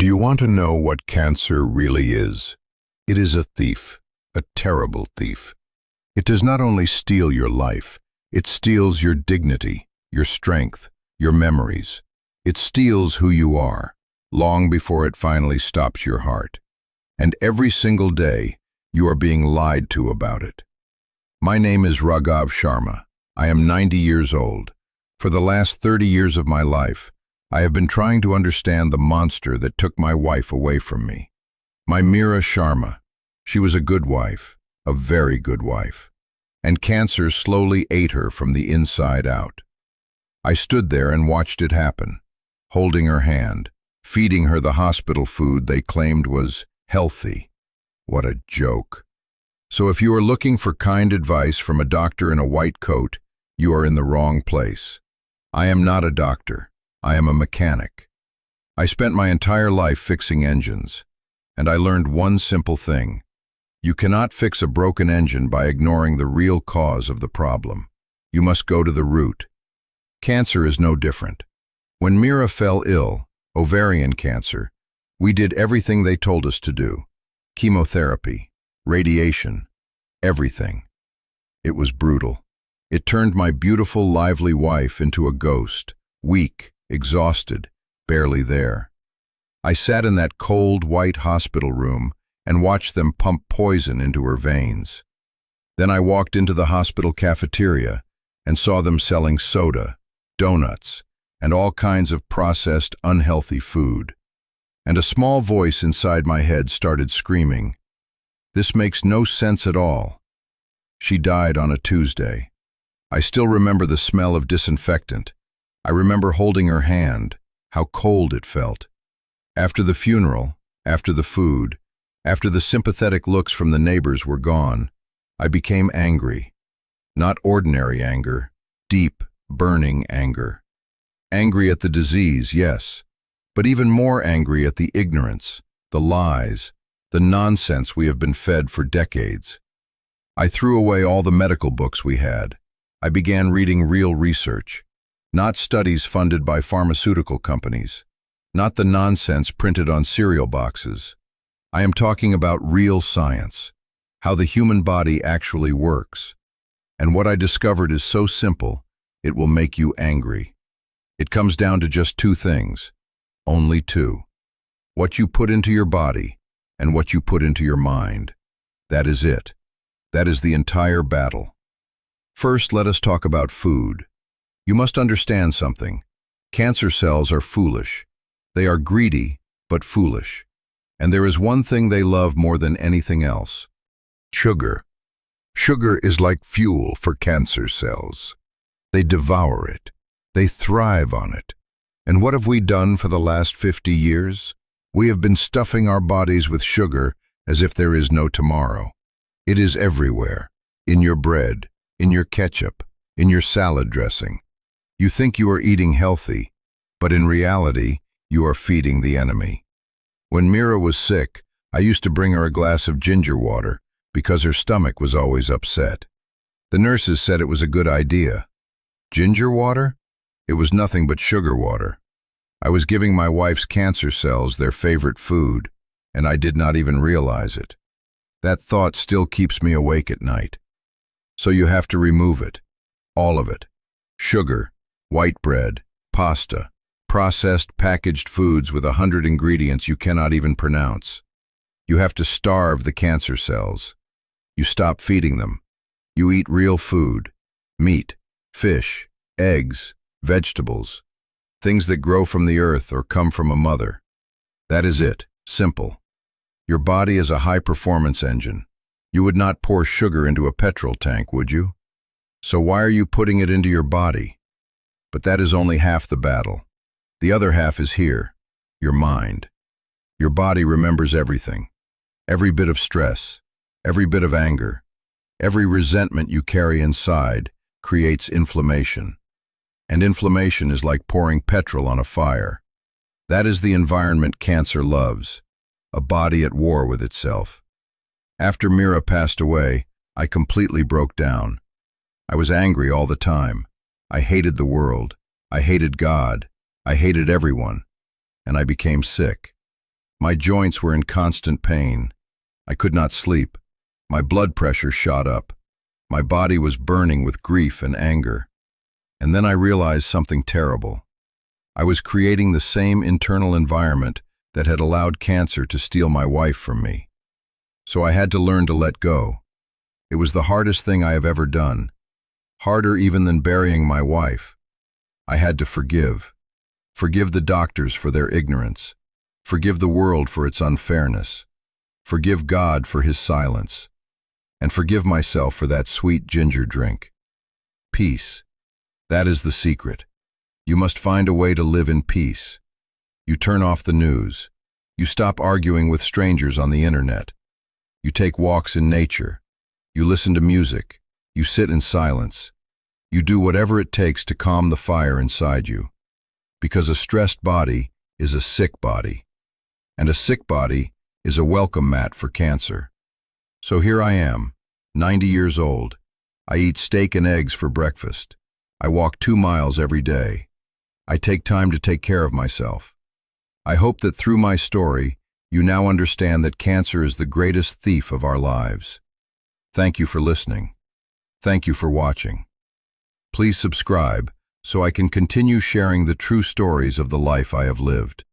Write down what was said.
Do you want to know what cancer really is? It is a thief, a terrible thief. It does not only steal your life, it steals your dignity, your strength, your memories. It steals who you are, long before it finally stops your heart. And every single day, you are being lied to about it. My name is Raghav Sharma. I am 90 years old. For the last 30 years of my life, I have been trying to understand the monster that took my wife away from me. My Meera Sharma. She was a good wife, a very good wife. And cancer slowly ate her from the inside out. I stood there and watched it happen, holding her hand, feeding her the hospital food they claimed was healthy. What a joke. So if you are looking for kind advice from a doctor in a white coat, you are in the wrong place. I am not a doctor. I am a mechanic. I spent my entire life fixing engines, and I learned one simple thing. You cannot fix a broken engine by ignoring the real cause of the problem. You must go to the root. Cancer is no different. When Meera fell ill, ovarian cancer, we did everything they told us to do. Chemotherapy, radiation, everything. It was brutal. It turned my beautiful, lively wife into a ghost, weak, exhausted, barely there. I sat in that cold, white hospital room and watched them pump poison into her veins. Then I walked into the hospital cafeteria and saw them selling soda, donuts, and all kinds of processed, unhealthy food. And a small voice inside my head started screaming, "This makes no sense at all." She died on a Tuesday. I still remember the smell of disinfectant. I remember holding her hand, how cold it felt. After the funeral, after the food, after the sympathetic looks from the neighbors were gone, I became angry. Not ordinary anger, deep, burning anger. Angry at the disease, yes, but even more angry at the ignorance, the lies, the nonsense we have been fed for decades. I threw away all the medical books we had. I began reading real research. Not studies funded by pharmaceutical companies, not the nonsense printed on cereal boxes. I am talking about real science, how the human body actually works. And what I discovered is so simple, it will make you angry. It comes down to just two things, only two. What you put into your body and what you put into your mind. That is it. That is the entire battle. First, let us talk about food. You must understand something. Cancer cells are foolish. They are greedy, but foolish. And there is one thing they love more than anything else. Sugar. Sugar is like fuel for cancer cells. They devour it. They thrive on it. And what have we done for the last 50 years? We have been stuffing our bodies with sugar as if there is no tomorrow. It is everywhere. In your bread, in your ketchup, in your salad dressing. You think you are eating healthy, but in reality, you are feeding the enemy. When Meera was sick, I used to bring her a glass of ginger water because her stomach was always upset. The nurses said it was a good idea. Ginger water? It was nothing but sugar water. I was giving my wife's cancer cells their favorite food, and I did not even realize it. That thought still keeps me awake at night. So you have to remove it. All of it. Sugar, white bread, pasta, processed packaged foods with 100 ingredients you cannot even pronounce. You have to starve the cancer cells. You stop feeding them. You eat real food, meat, fish, eggs, vegetables, things that grow from the earth or come from a mother. That is it, simple. Your body is a high-performance engine. You would not pour sugar into a petrol tank, would you? So why are you putting it into your body? But that is only half the battle. The other half is here, your mind. Your body remembers everything. Every bit of stress, every bit of anger, every resentment you carry inside creates inflammation. And inflammation is like pouring petrol on a fire. That is the environment cancer loves, a body at war with itself. After Meera passed away, I completely broke down. I was angry all the time. I hated the world. I hated God. I hated everyone. And I became sick. My joints were in constant pain. I could not sleep. My blood pressure shot up. My body was burning with grief and anger. And then I realized something terrible. I was creating the same internal environment that had allowed cancer to steal my wife from me. So I had to learn to let go. It was the hardest thing I have ever done, harder even than burying my wife. I had to forgive. Forgive the doctors for their ignorance. Forgive the world for its unfairness. Forgive God for his silence. And forgive myself for that sweet ginger drink. Peace. That is the secret. You must find a way to live in peace. You turn off the news. You stop arguing with strangers on the internet. You take walks in nature. You listen to music. You sit in silence. You do whatever it takes to calm the fire inside you. Because a stressed body is a sick body. And a sick body is a welcome mat for cancer. So here I am, 90 years old. I eat steak and eggs for breakfast. I walk 2 miles every day. I take time to take care of myself. I hope that through my story, you now understand that cancer is the greatest thief of our lives. Thank you for listening. Thank you for watching. Please subscribe so I can continue sharing the true stories of the life I have lived.